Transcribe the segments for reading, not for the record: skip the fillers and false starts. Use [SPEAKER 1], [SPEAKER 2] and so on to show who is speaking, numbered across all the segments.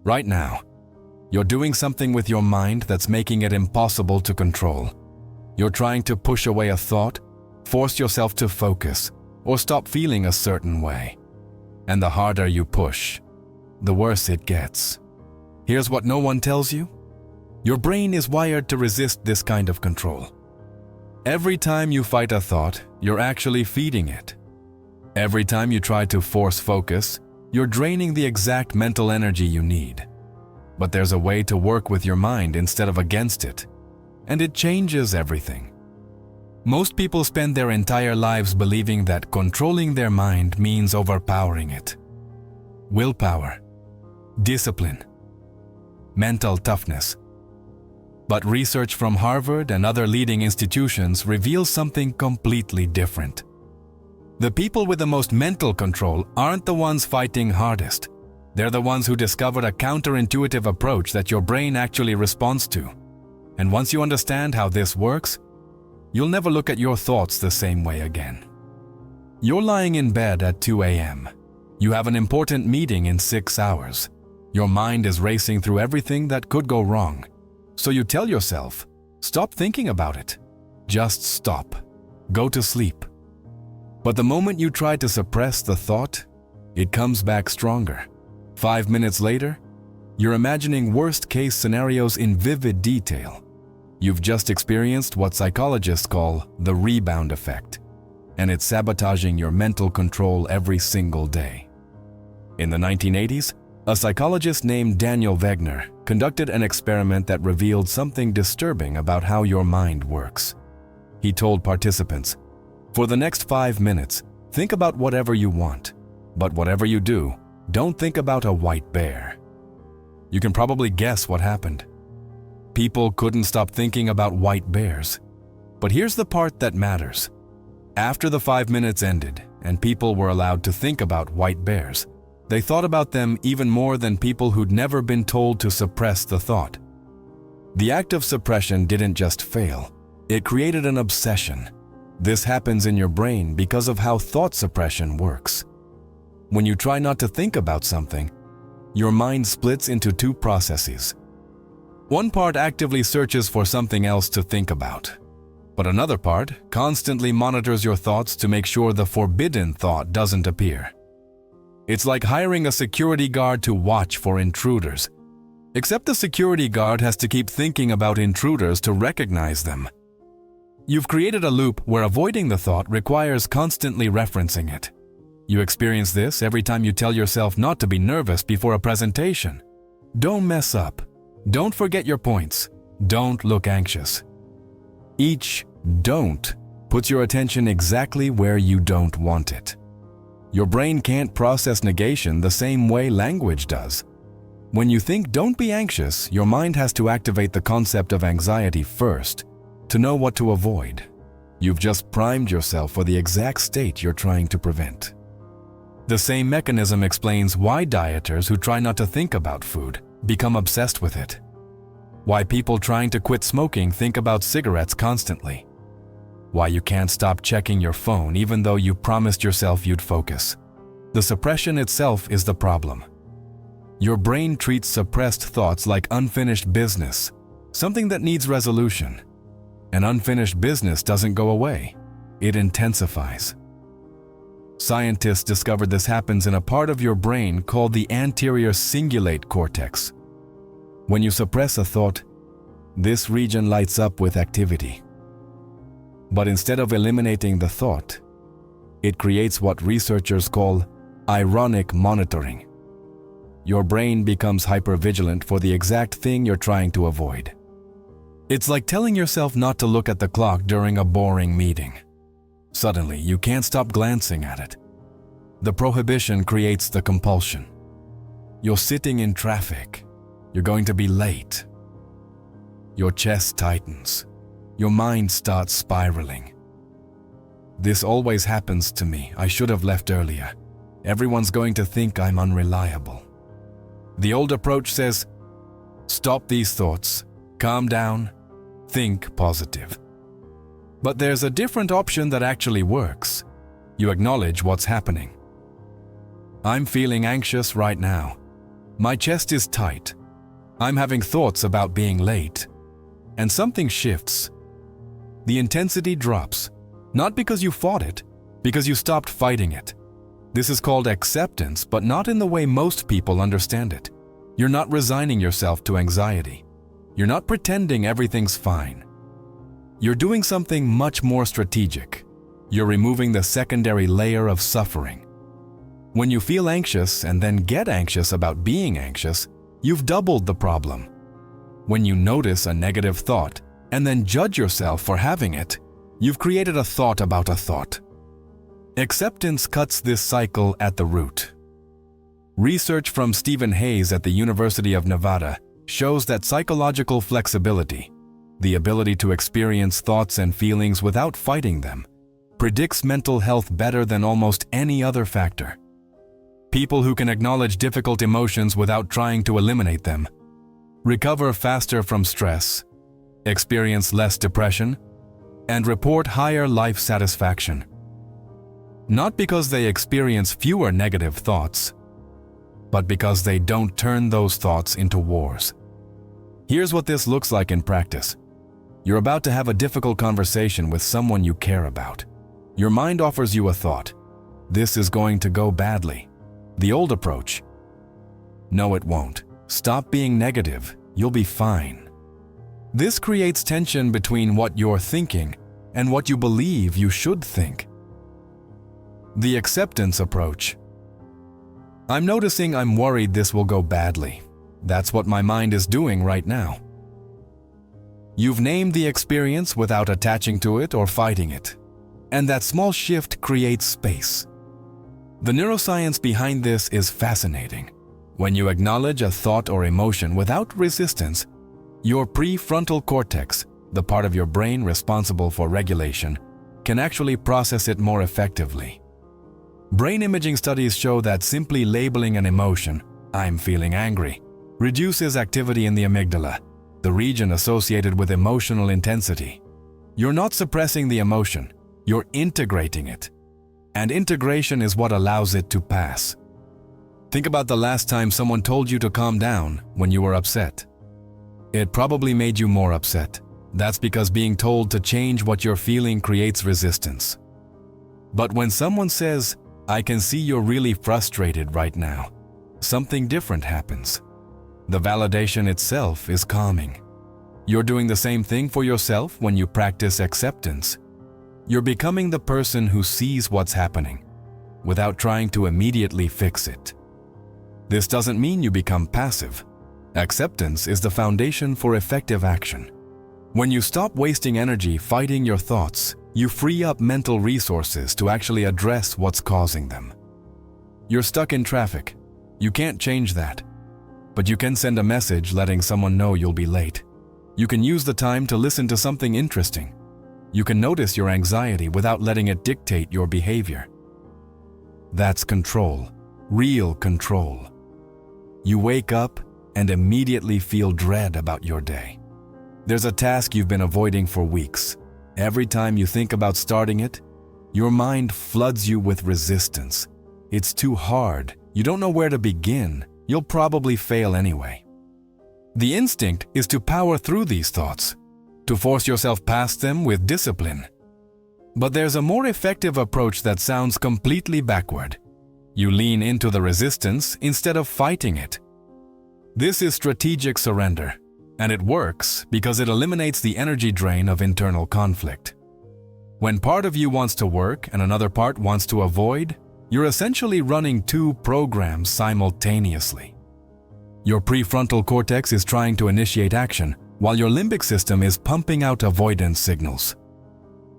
[SPEAKER 1] Right now, you're doing something with your mind that's making it impossible to control. You're trying to push away a thought, force yourself to focus, or stop feeling a certain way. And the harder you push, the worse it gets. Here's what no one tells you. Your brain is wired to resist this kind of control. Every time you fight a thought, you're actually feeding it. Every time you try to force focus, you're draining the exact mental energy you need. But there's a way to work with your mind instead of against it, and it changes everything. Most people spend their entire lives believing that controlling their mind means overpowering it. Willpower, discipline, mental toughness. But research from Harvard and other leading institutions reveals something completely different. The people with the most mental control aren't the ones fighting hardest. They're the ones who discovered a counterintuitive approach that your brain actually responds to. And once you understand how this works, you'll never look at your thoughts the same way again. You're lying in bed at 2 a.m. You have an important meeting in 6 hours. Your mind is racing through everything that could go wrong. So you tell yourself, stop thinking about it. Just stop. Go to sleep. But the moment you try to suppress the thought, it comes back stronger. 5 minutes later, you're imagining worst-case scenarios in vivid detail. You've just experienced what psychologists call the rebound effect, and it's sabotaging your mental control every single day. In the 1980s, a psychologist named Daniel Wegner conducted an experiment that revealed something disturbing about how your mind works. He told participants, for the next 5 minutes, think about whatever you want, but whatever you do, don't think about a white bear. You can probably guess what happened. People couldn't stop thinking about white bears. But here's the part that matters. After the 5 minutes ended and people were allowed to think about white bears, they thought about them even more than people who'd never been told to suppress the thought. The act of suppression didn't just fail, it created an obsession. This happens in your brain because of how thought suppression works. When you try not to think about something, your mind splits into two processes. One part actively searches for something else to think about, but another part constantly monitors your thoughts to make sure the forbidden thought doesn't appear. It's like hiring a security guard to watch for intruders, except the security guard has to keep thinking about intruders to recognize them. You've created a loop where avoiding the thought requires constantly referencing it. You experience this every time you tell yourself not to be nervous before a presentation. Don't mess up. Don't forget your points. Don't look anxious. Each "don't" puts your attention exactly where you don't want it. Your brain can't process negation the same way language does. When you think "don't be anxious," your mind has to activate the concept of anxiety first to know what to avoid. You've just primed yourself for the exact state you're trying to prevent. The same mechanism explains why dieters who try not to think about food become obsessed with it. Why people trying to quit smoking think about cigarettes constantly. Why you can't stop checking your phone even though you promised yourself you'd focus. The suppression itself is the problem. Your brain treats suppressed thoughts like unfinished business, something that needs resolution. An unfinished business doesn't go away, it intensifies. Scientists discovered this happens in a part of your brain called the anterior cingulate cortex. When you suppress a thought, this region lights up with activity. But instead of eliminating the thought, it creates what researchers call ironic monitoring. Your brain becomes hypervigilant for the exact thing you're trying to avoid. It's like telling yourself not to look at the clock during a boring meeting. Suddenly, you can't stop glancing at it. The prohibition creates the compulsion. You're sitting in traffic. You're going to be late. Your chest tightens. Your mind starts spiraling. This always happens to me. I should have left earlier. Everyone's going to think I'm unreliable. The old approach says, stop these thoughts, calm down, think positive. But there's a different option that actually works. You acknowledge what's happening. I'm feeling anxious right now. My chest is tight. I'm having thoughts about being late. And something shifts. The intensity drops, not because you fought it, because you stopped fighting it. This is called acceptance, but not in the way most people understand it. You're not resigning yourself to anxiety. You're not pretending everything's fine. You're doing something much more strategic. You're removing the secondary layer of suffering. When you feel anxious and then get anxious about being anxious, you've doubled the problem. When you notice a negative thought and then judge yourself for having it, you've created a thought about a thought. Acceptance cuts this cycle at the root. Research from Stephen Hayes at the University of Nevada shows that psychological flexibility, the ability to experience thoughts and feelings without fighting them, predicts mental health better than almost any other factor. People who can acknowledge difficult emotions without trying to eliminate them recover faster from stress, experience less depression, and report higher life satisfaction. Not because they experience fewer negative thoughts, but because they don't turn those thoughts into wars. Here's what this looks like in practice. You're about to have a difficult conversation with someone you care about. Your mind offers you a thought. This is going to go badly. The old approach. No, it won't. Stop being negative. You'll be fine. This creates tension between what you're thinking and what you believe you should think. The acceptance approach. I'm noticing I'm worried this will go badly. That's what my mind is doing right now. You've named the experience without attaching to it or fighting it. And that small shift creates space. The neuroscience behind this is fascinating. When you acknowledge a thought or emotion without resistance, your prefrontal cortex, the part of your brain responsible for regulation, can actually process it more effectively. Brain imaging studies show that simply labeling an emotion, "I'm feeling angry," reduces activity in the amygdala, the region associated with emotional intensity. You're not suppressing the emotion, you're integrating it. And integration is what allows it to pass. Think about the last time someone told you to calm down when you were upset. It probably made you more upset. That's because being told to change what you're feeling creates resistance. But when someone says, "I can see you're really frustrated right now," something different happens. The validation itself is calming. You're doing the same thing for yourself when you practice acceptance. You're becoming the person who sees what's happening, without trying to immediately fix it. This doesn't mean you become passive. Acceptance is the foundation for effective action. When you stop wasting energy fighting your thoughts, you free up mental resources to actually address what's causing them. You're stuck in traffic. You can't change that. But you can send a message letting someone know you'll be late. You can use the time to listen to something interesting. You can notice your anxiety without letting it dictate your behavior. That's control, real control. You wake up and immediately feel dread about your day. There's a task you've been avoiding for weeks. Every time you think about starting it, your mind floods you with resistance. It's too hard. You don't know where to begin. You'll probably fail anyway. The instinct is to power through these thoughts, to force yourself past them with discipline. But there's a more effective approach that sounds completely backward. You lean into the resistance instead of fighting it. This is strategic surrender, and it works because it eliminates the energy drain of internal conflict. When part of you wants to work and another part wants to avoid, you're essentially running two programs simultaneously. Your prefrontal cortex is trying to initiate action, while your limbic system is pumping out avoidance signals.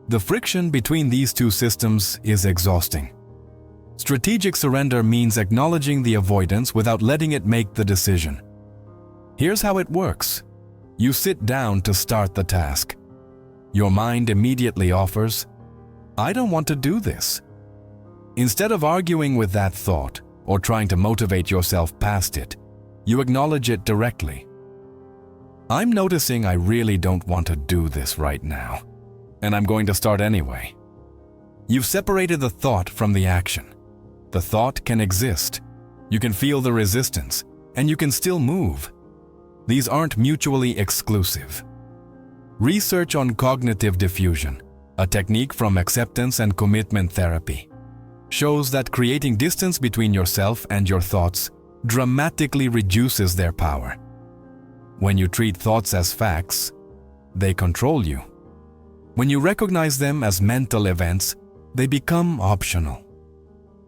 [SPEAKER 1] The friction between these two systems is exhausting. Strategic surrender means acknowledging the avoidance without letting it make the decision. Here's how it works. You sit down to start the task. Your mind immediately offers, "I don't want to do this." Instead of arguing with that thought or trying to motivate yourself past it, you acknowledge it directly. "I'm noticing I really don't want to do this right now, and I'm going to start anyway." You've separated the thought from the action. The thought can exist. You can feel the resistance, and you can still move. These aren't mutually exclusive. Research on cognitive diffusion, a technique from acceptance and commitment therapy, shows that creating distance between yourself and your thoughts dramatically reduces their power. When you treat thoughts as facts, they control you. When you recognize them as mental events, they become optional.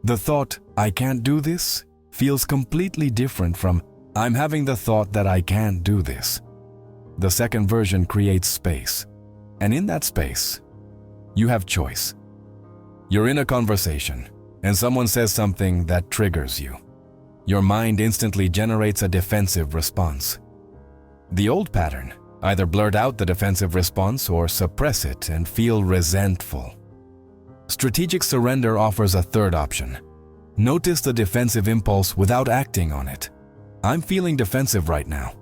[SPEAKER 1] The thought, "I can't do this," feels completely different from, "I'm having the thought that I can't do this." The second version creates space, and in that space, you have choice. You're in a conversation, and someone says something that triggers you. Your mind instantly generates a defensive response. The old pattern: either blurt out the defensive response or suppress it and feel resentful. Strategic surrender offers a third option. Notice the defensive impulse without acting on it. "I'm feeling defensive right now."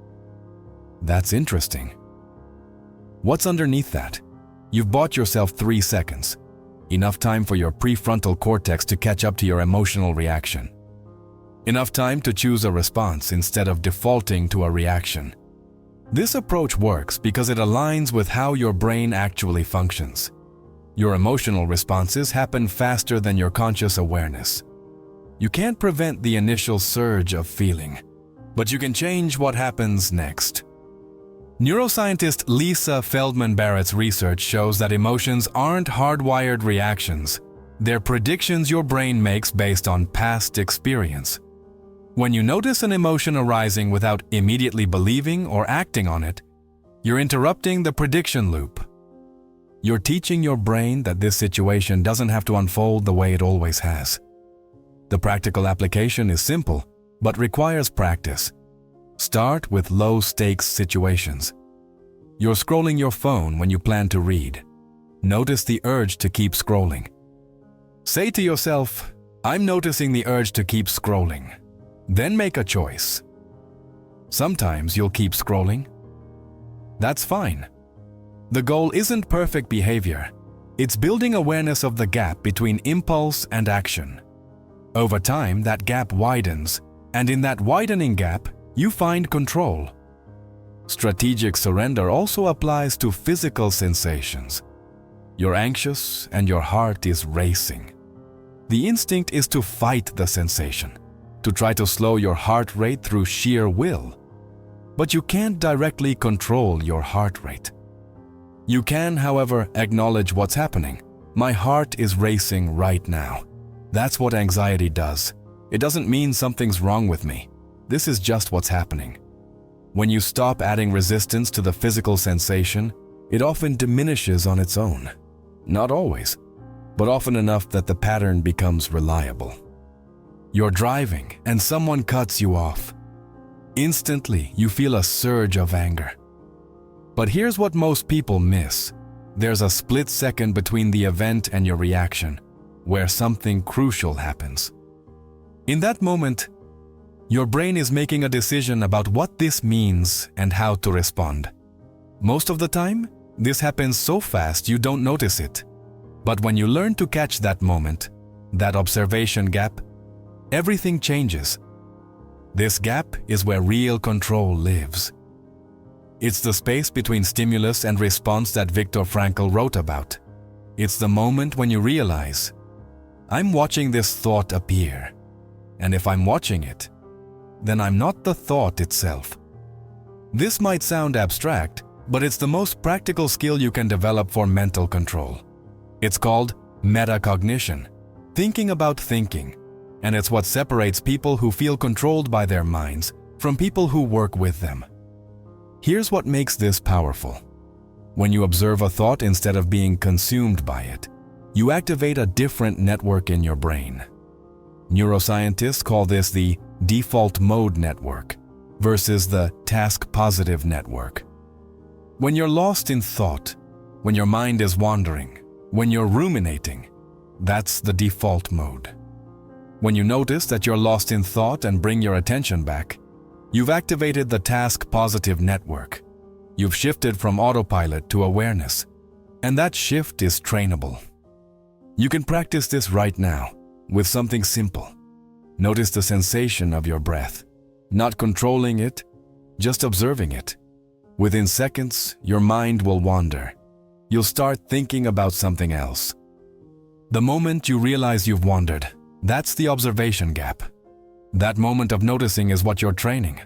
[SPEAKER 1] That's interesting. What's underneath that? You've bought yourself 3 seconds, enough time for your prefrontal cortex to catch up to your emotional reaction. Enough time to choose a response instead of defaulting to a reaction. This approach works because it aligns with how your brain actually functions. Your emotional responses happen faster than your conscious awareness. You can't prevent the initial surge of feeling, but you can change what happens next. Neuroscientist Lisa Feldman Barrett's research shows that emotions aren't hardwired reactions. They're predictions your brain makes based on past experience. When you notice an emotion arising without immediately believing or acting on it, you're interrupting the prediction loop. You're teaching your brain that this situation doesn't have to unfold the way it always has. The practical application is simple, but requires practice. Start with low-stakes situations. You're scrolling your phone when you plan to read. Notice the urge to keep scrolling. Say to yourself, "I'm noticing the urge to keep scrolling." Then make a choice. Sometimes you'll keep scrolling. That's fine. The goal isn't perfect behavior. It's building awareness of the gap between impulse and action. Over time, that gap widens, and in that widening gap, you find control. Strategic surrender also applies to physical sensations. You're anxious and your heart is racing. The instinct is to fight the sensation, to try to slow your heart rate through sheer will. But you can't directly control your heart rate. You can, however, acknowledge what's happening. My heart is racing right now. That's what anxiety does. It doesn't mean something's wrong with me. This is just what's happening. When you stop adding resistance to the physical sensation, it often diminishes on its own. Not always, but often enough that the pattern becomes reliable. You're driving and someone cuts you off. Instantly, you feel a surge of anger. But here's what most people miss. There's a split second between the event and your reaction, where something crucial happens. In that moment, your brain is making a decision about what this means and how to respond. Most of the time, this happens so fast you don't notice it. But when you learn to catch that moment, that observation gap, everything changes. This gap is where real control lives. It's the space between stimulus and response that Viktor Frankl wrote about. It's the moment when you realize, I'm watching this thought appear, and if I'm watching it, then I'm not the thought itself. This might sound abstract, but it's the most practical skill you can develop for mental control. It's called metacognition, thinking about thinking, and it's what separates people who feel controlled by their minds from people who work with them. Here's what makes this powerful. When you observe a thought instead of being consumed by it, you activate a different network in your brain. Neuroscientists call this the default mode network versus the task-positive network. When you're lost in thought, when your mind is wandering, when you're ruminating, that's the default mode. When you notice that you're lost in thought and bring your attention back, you've activated the task-positive network. You've shifted from autopilot to awareness, and that shift is trainable. You can practice this right now with something simple. Notice the sensation of your breath. not controlling it, just observing it. Within seconds, your mind will wander. You'll start thinking about something else. The moment you realize you've wandered, that's the observation gap. That moment of noticing is what you're training.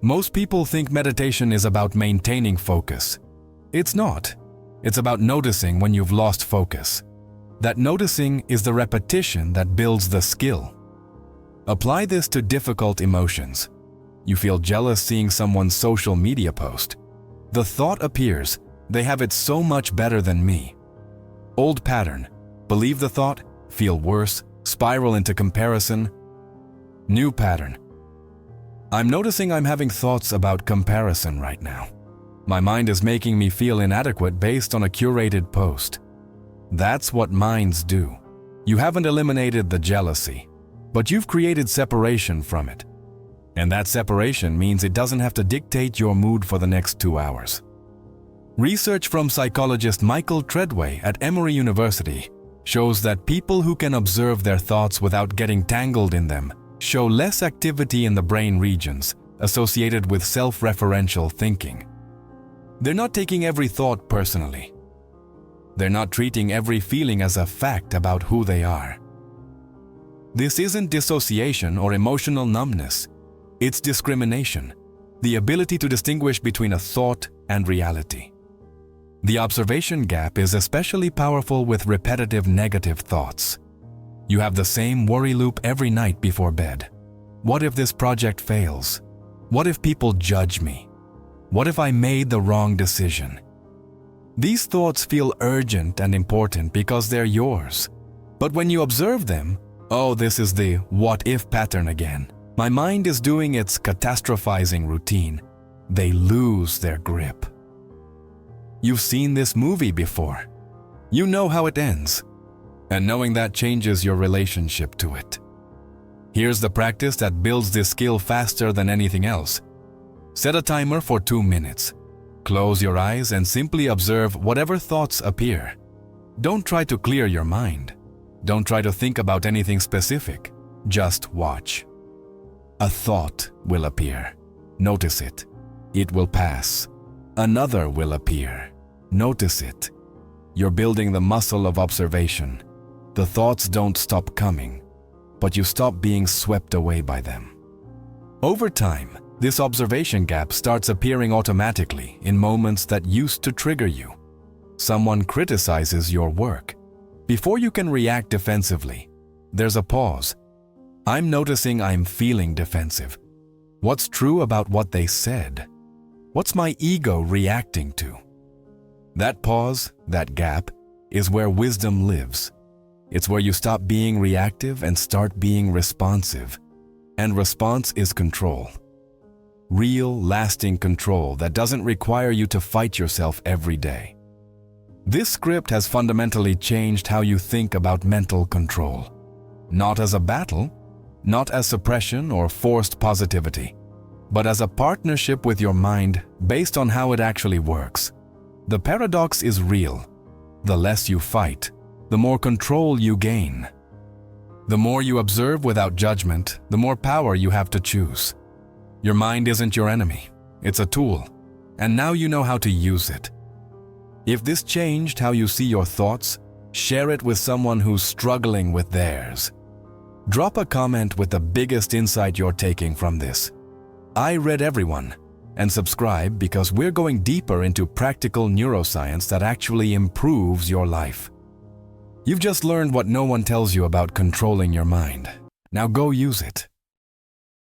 [SPEAKER 1] Most people think meditation is about maintaining focus. It's not. It's about noticing when you've lost focus. That noticing is the repetition that builds the skill. Apply this to difficult emotions. You feel jealous seeing someone's social media post. The thought appears, they have it so much better than me. Old pattern. Believe the thought, feel worse, spiral into comparison. New pattern. I'm noticing I'm having thoughts about comparison right now. My mind is making me feel inadequate based on a curated post. That's what minds do. You haven't eliminated the jealousy, but you've created separation from it. And that separation means it doesn't have to dictate your mood for the next 2 hours. Research from psychologist Michael Treadway at Emory University shows that people who can observe their thoughts without getting tangled in them show less activity in the brain regions associated with self-referential thinking. They're not taking every thought personally. They're not treating every feeling as a fact about who they are. This isn't dissociation or emotional numbness. It's discrimination, the ability to distinguish between a thought and reality. The observation gap is especially powerful with repetitive negative thoughts. You have the same worry loop every night before bed. What if this project fails? What if people judge me? What if I made the wrong decision? These thoughts feel urgent and important because they're yours. But when you observe them, oh, this is the what if pattern again. My mind is doing its catastrophizing routine. They lose their grip. You've seen this movie before. You know how it ends. And knowing that changes your relationship to it. Here's the practice that builds this skill faster than anything else. Set a timer for 2 minutes. Close your eyes and simply observe whatever thoughts appear. Don't try to clear your mind. Don't try to think about anything specific. Just watch. A thought will appear. Notice it. It will pass. Another will appear. Notice it. You're building the muscle of observation. The thoughts don't stop coming, but you stop being swept away by them. Over time, this observation gap starts appearing automatically in moments that used to trigger you. Someone criticizes your work. Before you can react defensively, there's a pause. I'm noticing I'm feeling defensive. What's true about what they said? What's my ego reacting to? That pause, that gap, is where wisdom lives. It's where you stop being reactive and start being responsive. And response is control. Real, lasting control that doesn't require you to fight yourself every day. This script has fundamentally changed how you think about mental control. Not as a battle, not as suppression or forced positivity, but as a partnership with your mind based on how it actually works. The paradox is real. The less you fight, the more control you gain. The more you observe without judgment, the more power you have to choose. Your mind isn't your enemy. It's a tool, and now you know how to use it. If this changed how you see your thoughts, share it with someone who's struggling with theirs. Drop a comment with the biggest insight you're taking from this. I read everyone, and subscribe because we're going deeper into practical neuroscience that actually improves your life. You've just learned what no one tells you about controlling your mind. Now go use it.